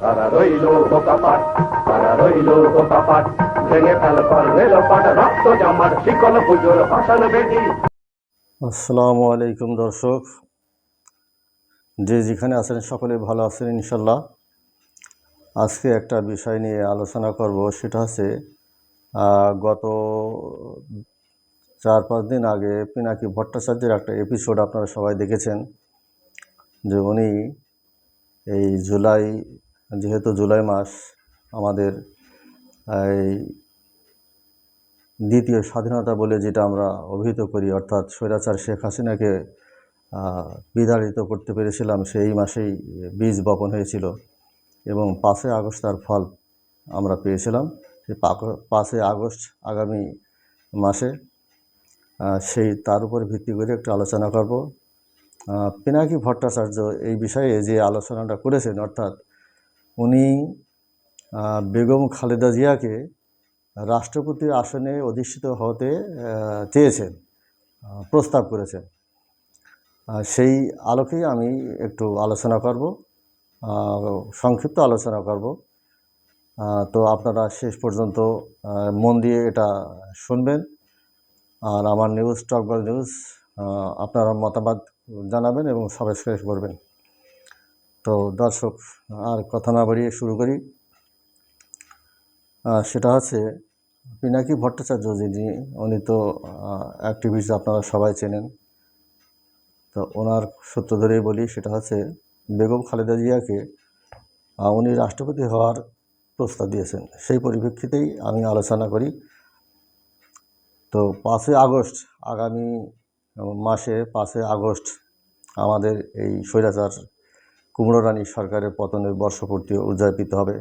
কারা রইল বোকাপাট, কারা রইল বোকাপাট, ভেঙে ফেল কর রেলপাট, রক্ত জমাট শিকল পুজোর ভাষণ বেদি। আসসালামু আলাইকুম দর্শক, যে যেখানে আছেন সকলে ভালো আছেন ইনশাল্লাহ। আজকে একটা বিষয় নিয়ে আলোচনা করব, সেটা হচ্ছে গত 4-5 দিন আগে পিনাকি ভট্টাচার্যের একটা এপিসোড আপনারা সবাই দেখেছেন, যে উনি এই যেহেতু জুলাই মাস আমাদের এই দ্বিতীয় স্বাধীনতা বলে যেটা আমরা অভিহিত করি, অর্থাৎ স্বৈরাচার শেখ হাসিনাকে বিতাড়িত করতে পেরেছিলাম, সেই মাসেই বীজ বপন হয়েছিল এবং 5 আগস্ট তার ফল আমরা পেয়েছিলাম। সেই 5 আগস্ট আগামী মাসে তার উপর ভিত্তি করে একটু আলোচনা করব। পিনাকি ভট্টাচার্য এই বিষয়ে যে আলোচনাটা করেছেন, অর্থাৎ উনি বেগম খালেদা জিয়াকে রাষ্ট্রপতির আসনে অধিষ্ঠিত হতে চেয়েছেন, প্রস্তাব করেছেন। সেই আলোকেই আমি একটু আলোচনা করব, সংক্ষিপ্ত আলোচনা করব। তো আপনারা শেষ পর্যন্ত মন দিয়ে এটা শুনবেন, আর আমার নিউজ টকবাল নিউজ আপনারা মতামত জানাবেন এবং সাবস্ক্রাইব করবেন। তো দর্শক, আর কথা না বাড়িয়ে শুরু করি। সেটা হচ্ছে পিনাকি ভট্টাচার্য, উনি তো অ্যাক্টিভিস্ট, আপনারা সবাই চেনেন। তো ওনার সূত্র ধরেই বলি, সেটা হচ্ছে বেগম খালেদা জিয়াকে উনি রাষ্ট্রপতি হওয়ার প্রস্তাব দিয়েছেন। সেই পরিপ্রেক্ষিতেই আমি আলোচনা করি। তো 5 আগস্ট আগামী মাসে 5 আগস্ট আমাদের এই স্বৈরাচার কুমড়ো রানী সরকারের পতনের বর্ষপূর্তি উদযাপিত হবে।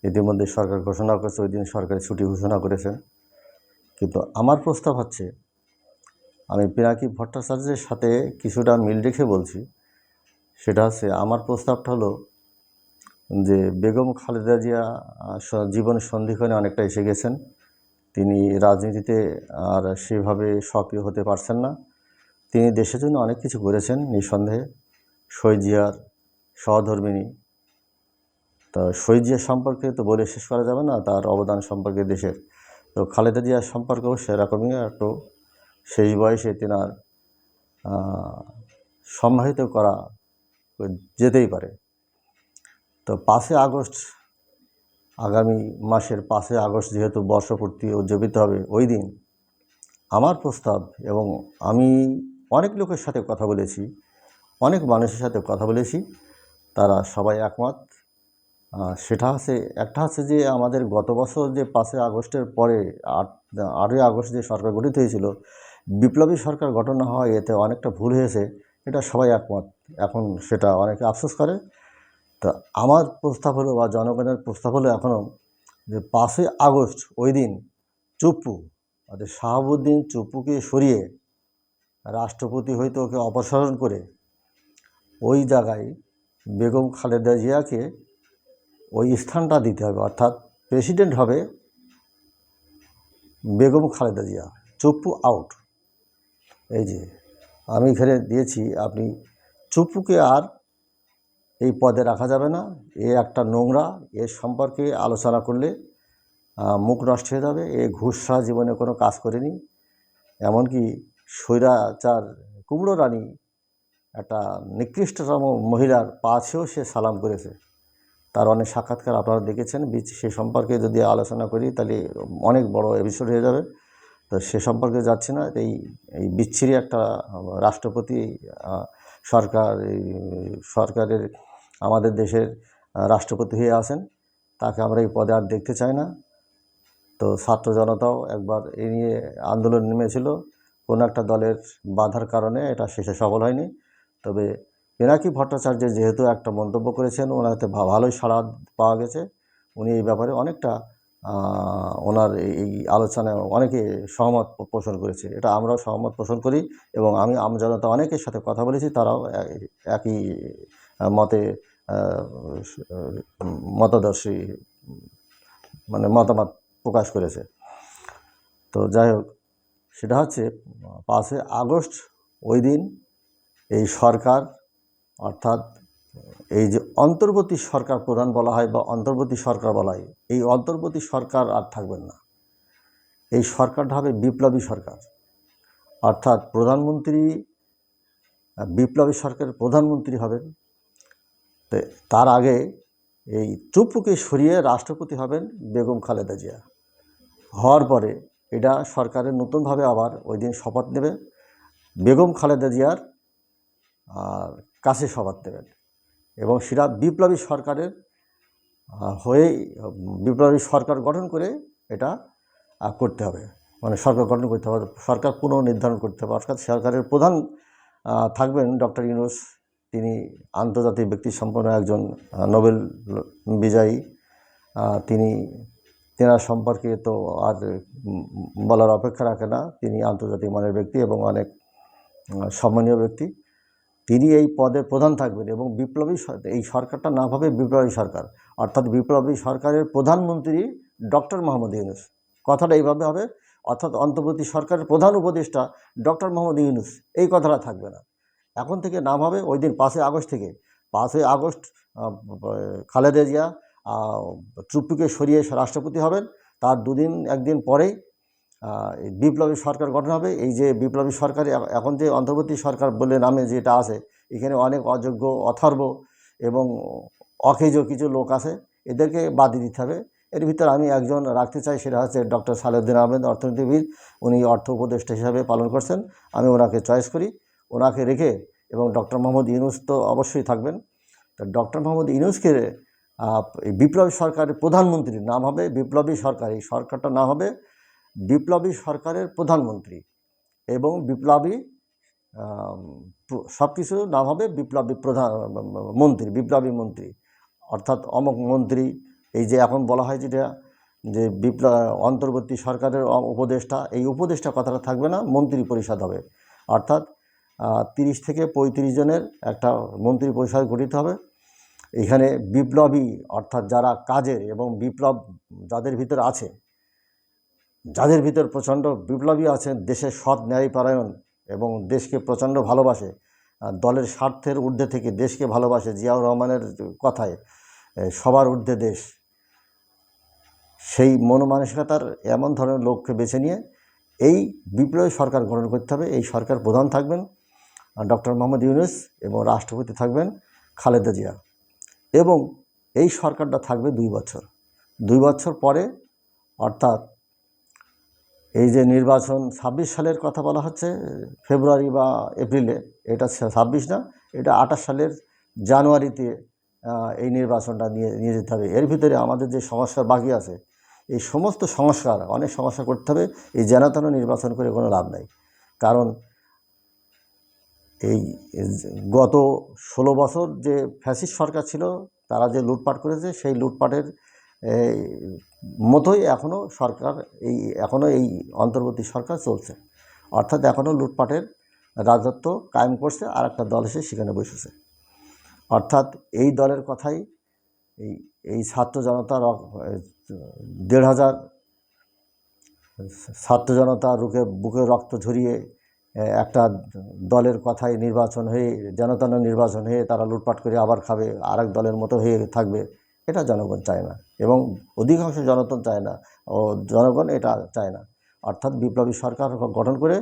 ইতিমধ্যে সরকার ঘোষণা করেছে, ওই দিন সরকারি ছুটি ঘোষণা করেছেন। কিন্তু আমার প্রস্তাব হচ্ছে, আমি পিনাকি ভট্টাচার্যের সাথে কিছুটা মিল রেখে বলছি, সেটা হচ্ছে আমার প্রস্তাবটা হলো যে বেগম খালেদা জিয়া জীবন সন্ধিক্ষণে অনেকটা এসে গেছেন। তিনি রাজনীতিতে আর সেভাবে সক্রিয় হতে পারছেন না। তিনি দেশের জন্য অনেক কিছু করেছেন নিঃসন্দেহে, শহীদ জিয়ার সহধর্মিণী। তা শহীদ জিয়া সম্পর্কে তো বলে শেষ করা যাবে না, তার অবদান সম্পর্কে দেশের। তো খালেদা জিয়ার সম্পর্কেও সেরকমই একটু শেষ বয়সে তেনার সম্মানিত করা যেতেই পারে। তো 5 আগস্ট আগামী মাসের 5 আগস্ট যেহেতু বর্ষপূর্তি উদযাপিত হবে, ওই দিন আমার প্রস্তাব, এবং আমি অনেক লোকের সাথে কথা বলেছি, অনেক মানুষের সাথে কথা বলেছি, তারা সবাই একমত। সেটা হচ্ছে, একটা হচ্ছে যে আমাদের গত বছর যে 5 আগস্টের পরে 8ই আগস্ট যে সরকার গঠিত হয়েছিল, বিপ্লবী সরকার গঠন না হয়, এতে অনেকটা ভুল হয়েছে, এটা সবাই একমত। এখন সেটা অনেকে আফসোস করে। তা আমার প্রস্তাব হলো, বা জনগণের প্রস্তাব হলো এখনও, যে 5 আগস্ট ওই দিন চুপ্পু, অর্থাৎ শাহাবুদ্দিন চুপ্পুকে সরিয়ে রাষ্ট্রপতি হইতে ওকে অপসারণ করে ওই জায়গায় বেগম খালেদা জিয়াকে ওই স্থানটা দিতে হবে, অর্থাৎ প্রেসিডেন্ট হবে বেগম খালেদা জিয়া, চুপ্পু আউট। এই যে আমি এখানে দিয়েছি, আপনি চুপ্পুকে আর এই পদে রাখা যাবে না, এ একটা নোংরা, এর সম্পর্কে আলোচনা করলে মুখ নষ্ট হয়ে যাবে। এ ঘুষরা জীবনে কোনো কাজ করেনি, এমনকি স্বৈরাচার কুমড়ো রানী একটা নিকৃষ্টতম মহিলার পাশেও সে সালাম করেছে। তার অনেক সাক্ষাৎকার আপনারা দেখেছেন। সে সম্পর্কে যদি আলোচনা করি তাহলে অনেক বড় এপিসোড হয়ে যাবে, তো সে সম্পর্কে যাচ্ছি না। এই বিচ্ছিরি একটা রাষ্ট্রপতি সরকারের আমাদের দেশের রাষ্ট্রপতি হয়ে আছেন, তাকে আমরা এই পদে আর দেখতে চাই না। তো ছাত্র জনতাও একবার এ নিয়ে আন্দোলন নেমেছিল, কোনো একটা দলের বাধার কারণে এটা শেষে সফল হয়নি। তবে পিনাকি ভট্টাচার্য যেহেতু একটা মন্তব্য করেছেন, ওনাতে ভালোই সাড়া পাওয়া গেছে। উনি এই ব্যাপারে অনেকটা ওনার এই আলোচনায় অনেকে সহমত পোষণ করেছে, এটা আমরাও সহমত পোষণ করি। এবং আমি আমজনতা অনেকের সাথে কথা বলেছি, তারাও একই মতে মতাদর্শী, মানে মতামত প্রকাশ করেছে। তো যাই হোক, সেটা হচ্ছে 5 আগস্ট ওই দিন এই সরকার, অর্থাৎ এই যে অন্তর্বর্তী সরকার প্রধান বলা হয় বা অন্তর্বর্তী সরকার বলা হয়, এই অন্তর্বর্তী সরকার আর থাকবেন না। এই সরকারটা হবে বিপ্লবী সরকার, অর্থাৎ প্রধানমন্ত্রী বিপ্লবী সরকারের প্রধানমন্ত্রী হবেন। তো তার আগে এই চুপ্পুকে সরিয়ে রাষ্ট্রপতি হবেন বেগম খালেদা জিয়া। হওয়ার পরে এটা সরকারের নতুনভাবে আবার ওই দিন শপথ নেবে, বেগম খালেদা জিয়ার কাছে শপথ নেবেন এবং সেটা বিপ্লবী সরকারের হয়ে বিপ্লবী সরকার গঠন করে এটা করতে হবে, মানে সরকার গঠন করতে হবে, সরকার পুনর্নির্ধারণ করতে হবে। অর্থাৎ সরকারের প্রধান থাকবেন ডক্টর ইউনূস। তিনি আন্তর্জাতিক ব্যক্তিসম্পন্ন একজন নোবেল বিজয়ী। তেনার সম্পর্কে তো আর বলার অপেক্ষা রাখে না। তিনি আন্তর্জাতিক মানের ব্যক্তি এবং অনেক সম্মানীয় ব্যক্তি। তিনি এই পদে প্রধান থাকবেন এবং বিপ্লবী এই সরকারটা না ভাবে বিপ্লবী সরকার, অর্থাৎ বিপ্লবী সরকারের প্রধানমন্ত্রী ডক্টর মোহাম্মদ ইউনূস। কথাটা এইভাবে হবে, অর্থাৎ অন্তর্বর্তী সরকারের প্রধান উপদেষ্টা ডক্টর মোহাম্মদ ইউনূস, এই কথাটা থাকবে না। এখন থেকে নাম হবে ওই দিন 5ই আগস্ট থেকে। 5ই আগস্ট খালেদা জিয়া চুপ্পুকে সরিয়ে রাষ্ট্রপতি হবেন। তার একদিন পরেই বিপ্লবী সরকার গঠন হবে। এই যে বিপ্লবী সরকার, এখন যে অন্তর্বর্তী সরকার বলে নামে যেটা আছে, এখানে অনেক অযোগ্য, অথর্ব এবং অকেজ কিছু লোক আছে, এদেরকে বাদ দিতে হবে। এর ভিতরে আমি একজন রাখতে চাই, সেটা হচ্ছে ডক্টর সালেউদ্দিন আহমেদ, অর্থনীতিবিদ। উনি অর্থ উপদেষ্টা হিসাবে পালন করছেন, আমি ওনাকে চয়েস করি। ওনাকে রেখে এবং ডক্টর মোহাম্মদ ইউনূস তো অবশ্যই থাকবেন। তো ডক্টর মোহাম্মদ ইউনূসকে এই বিপ্লবী সরকারের প্রধানমন্ত্রীর নাম হবে বিপ্লবী সরকার। এই সরকারটা নাম হবে বিপ্লবী সরকারের প্রধানমন্ত্রী এবং বিপ্লবী সব কিছু নাম হবে বিপ্লবী বিপ্লবী মন্ত্রী, অর্থাৎ অমুক মন্ত্রী। এই যে এখন বলা হয় যেটা যে অন্তর্বর্তী সরকারের উপদেষ্টা, এই উপদেষ্টা কথাটা থাকবে না, মন্ত্রী পরিষদ হবে। অর্থাৎ 30 থেকে 35 জনের একটা মন্ত্রী পরিষদ গঠিত হবে। এখানে বিপ্লবী, অর্থাৎ যারা কাজের এবং বিপ্লব যাদের ভিতর আছে, যাদের ভিতর প্রচণ্ড বিপ্লবী আছেন, দেশের সৎ ন্যায়পরায়ণ এবং দেশকে প্রচণ্ড ভালোবাসে, দলের স্বার্থের ঊর্ধ্বে থেকে দেশকে ভালোবাসে, জিয়াউর রহমানের কথায় সবার ঊর্ধ্বে দেশ, সেই মনমানসিকতার এমন ধরনের লোককে বেছে নিয়ে এই বিপ্লবী সরকার গঠন করতে হবে। এই সরকার প্রধান থাকবেন ডক্টর মোহাম্মদ ইউনূস এবং রাষ্ট্রপতি থাকবেন খালেদা জিয়া। এবং এই সরকারটা থাকবে 2 বছর। 2 বছর পরে, অর্থাৎ এই যে নির্বাচন 26 সালের কথা বলা হচ্ছে, ফেব্রুয়ারি বা এপ্রিলে, এটা 26 না, এটা 28 সালের জানুয়ারিতে এই নির্বাচনটা নিয়ে যেতে হবে। এর ভিতরে আমাদের যে সংস্কার বাকি আছে, এই সমস্ত অনেক সংস্কার করতে হবে। এই যেন নির্বাচন করে কোনো লাভ নাই। কারণ এই গত 16 বছর যে ফ্যাসিস্ট সরকার ছিল, তারা যে লুটপাট করেছে, সেই লুটপাটের মতোই এখনও এই অন্তর্বর্তী সরকার চলছে। অর্থাৎ এখনও লুটপাটের রাজত্ব কায়েম করছে, আর একটা দল এসে সেখানে বসেছে। অর্থাৎ এই দলের কথাই এই ছাত্র জনতার 1,500 ছাত্র জনতা বুকে রক্ত ঝরিয়ে একটা দলের কথায় নির্বাচন হয়ে, জনতার নির্বাচন হয়ে তারা লুটপাট করে আবার খাবে, আরেক দলের মতো হয়ে থাকবে, এটা জনগণ চায় না এবং অধিকাংশ জনগণ চায় না, জনগণ এটা চায় না। অর্থাৎ বিপ্লবী সরকার গঠন করে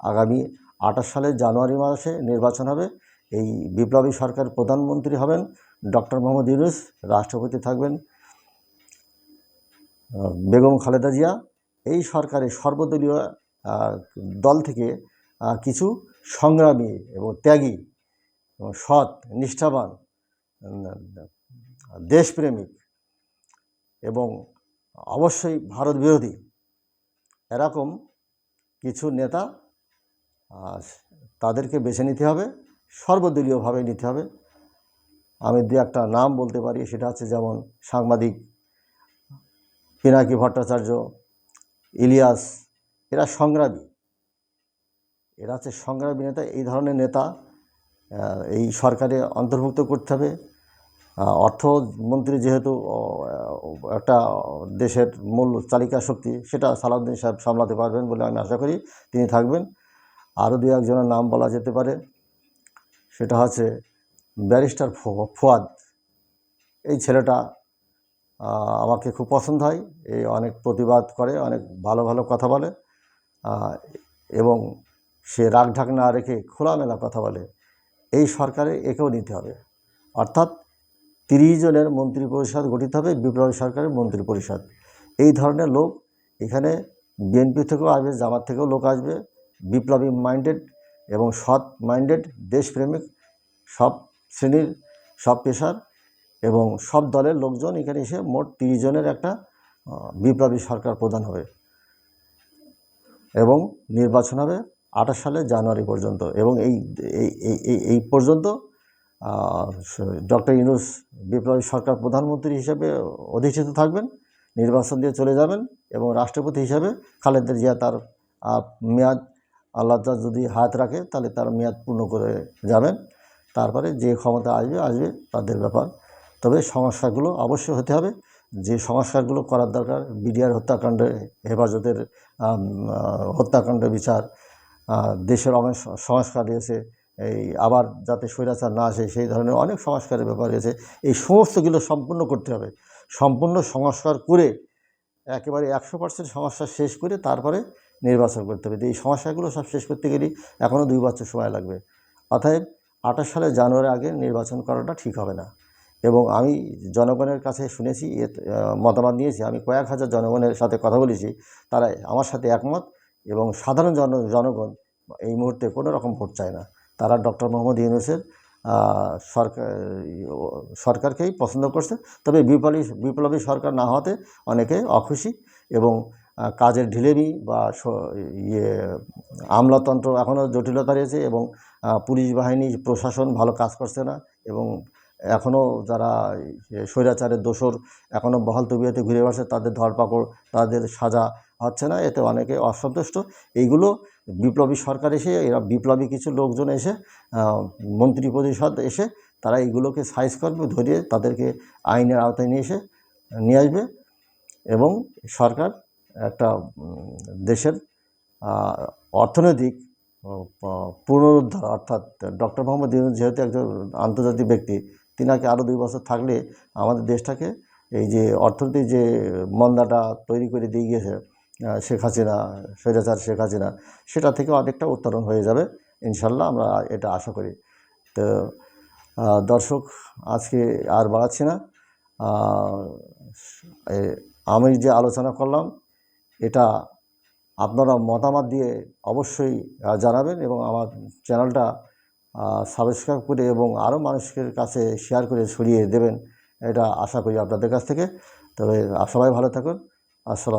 আগামী 28 সালের জানুয়ারি মাসে নির্বাচন হবে। এই বিপ্লবী সরকার প্রধানমন্ত্রী হবেন ডক্টর মোহাম্মদ ইউনূস, রাষ্ট্রপতি থাকবেন বেগম খালেদা জিয়া। এই সরকারের সর্বদলীয় দল থেকে কিছু সংগ্রামী এবং ত্যাগী এবং সৎ, নিষ্ঠাবান, দেশপ্রেমিক এবং অবশ্যই ভারত বিরোধী এরকম কিছু নেতা তাদেরকে বেছে নিতে হবে, সর্বদলীয়ভাবে নিতে হবে। আমি 2-1টা নাম বলতে পারি, সেটা হচ্ছে যেমন সাংবাদিক পিনাকি ভট্টাচার্য, ইলিয়াস, এরা সংগ্রামী, এরা হচ্ছে সংগ্রামী নেতা। এই ধরনের নেতা এই সরকারে অন্তর্ভুক্ত করতে হবে। অর্থমন্ত্রী যেহেতু একটা দেশের মূল চালিকা শক্তি, সেটা সালাউদ্দিন সাহেব সামলাতে পারবেন বলে আমি আশা করি, তিনি থাকবেন। আরও 2-1 জনের নাম বলা যেতে পারে, সেটা হচ্ছে ব্যারিস্টার ফুয়াদ, এই ছেলেটা আমাকে খুব পছন্দ হয়। এই অনেক প্রতিবাদ করে, অনেক ভালো ভালো কথা বলে, এবং সে রাগ ঢাক না রেখে খোলামেলা কথা বলে। এই সরকারে একেও নিতে হবে, অর্থাৎ 30 জনের মন্ত্রী পরিষদ গঠিত হবে, বিপ্লবী সরকারের মন্ত্রী পরিষদ। এই ধরনের লোক এখানে বিএনপি থেকেও আসবে, জামাত থেকেও লোক আসবে, বিপ্লবী মাইন্ডেড এবং সৎ মাইন্ডেড, দেশপ্রেমিক, সব শ্রেণীর, সব পেশার এবং সব দলের লোকজন এখানে এসে মোট 30 জনের একটা বিপ্লবী সরকার প্রধান হবে এবং নির্বাচন হবে 28 সালের জানুয়ারি পর্যন্ত। এবং এই পর্যন্ত ডক্টর ইউনূস বিপ্লবী সরকার প্রধানমন্ত্রী হিসেবে অধিষ্ঠিত থাকবেন, নির্বাচন দিয়ে চলে যাবেন এবং রাষ্ট্রপতি হিসেবে খালেদা জিয়া তার মেয়াদ, আল্লাহ যদি হায়াত রাখে তাহলে তার মেয়াদ পূর্ণ করে যাবেন। তারপরে যে ক্ষমতা আসবে তাদের ব্যাপার। তবে সংস্কারগুলো অবশ্যই হতে হবে। যে সংস্কারগুলো করার দরকার, বিডিআর হত্যাকাণ্ডে হেফাজতের হত্যাকাণ্ডের বিচার, দেশের অনেক সংস্কার রয়েছে, এই আবার যাতে স্বৈরাচার না আসে সেই ধরনের অনেক সংস্কারের ব্যাপার রয়েছে। এই সমস্তগুলো সম্পূর্ণ করতে হবে। সম্পূর্ণ সংস্কার করে একেবারে 100% সমস্যা শেষ করে তারপরে নির্বাচন করতে হবে। এই সমস্যাগুলো সব শেষ করতে গেলেই এখনও 2 বছর সময় লাগবে। অতএব 28 সালের জানুয়ারি আগে নির্বাচন করাটা ঠিক হবে না। এবং আমি জনগণের কাছে শুনেছি, মতামত নিয়েছি, আমি কয়েক হাজার জনগণের সাথে কথা বলেছি, তারা আমার সাথে একমত। এবং সাধারণ জনগণ এই মুহূর্তে কোনো রকম ভোট চায় না। তারা ডক্টর মোহাম্মদ ইউনূসের সরকারকেই পছন্দ করছে। তবে বিপ্লবী সরকার না হওয়াতে অনেকে অখুশি এবং কাজের ঢিলেমি বা আমলাতন্ত্র এখনও জটিলতা রয়েছে এবং পুলিশ বাহিনী, প্রশাসন ভালো কাজ করছে না এবং এখনও যারা স্বৈরাচারের দোসর এখনও বহাল তবিয়তে ঘুরে বেড়াচ্ছে, তাদের ধরপাকড়, তাদের সাজা হচ্ছে না, এতে অনেকে অসন্তুষ্ট। এইগুলো বিপ্লবী সরকার এসে, এরা বিপ্লবী কিছু লোকজন এসে, মন্ত্রী পরিষদ এসে তারা এইগুলোকে সাইজ করবে, ধরিয়ে তাদেরকে আইনের আওতায় নিয়ে আসবে এবং সরকার একটা দেশের অর্থনৈতিক পুনরুদ্ধার, অর্থাৎ ডক্টর মোহাম্মদ ইউনূস যেহেতু একজন আন্তর্জাতিক ব্যক্তি, তিনাকে আরও 2 বছর থাকলে আমাদের দেশটাকে এই যে অর্থনৈতিক যে মন্দাটা তৈরি করে দিয়ে গিয়েছে স্বৈরাচার শেখ হাসিনা, সেটা থেকে অনেকটা উত্তরণ হয়ে যাবে ইনশাল্লাহ, আমরা এটা আশা করি। তো দর্শক, আজকে আর বাড়াচ্ছি না। আমি যে আলোচনা করলাম এটা আপনারা মতামত দিয়ে অবশ্যই জানাবেন এবং আমার চ্যানেলটা সাবস্ক্রাইব করে এবং আরও মানুষের কাছে শেয়ার করে ছড়িয়ে দেবেন, এটা আশা করি আপনাদের কাছ থেকে। তবে সবাই ভালো থাকুন। আসসালাম।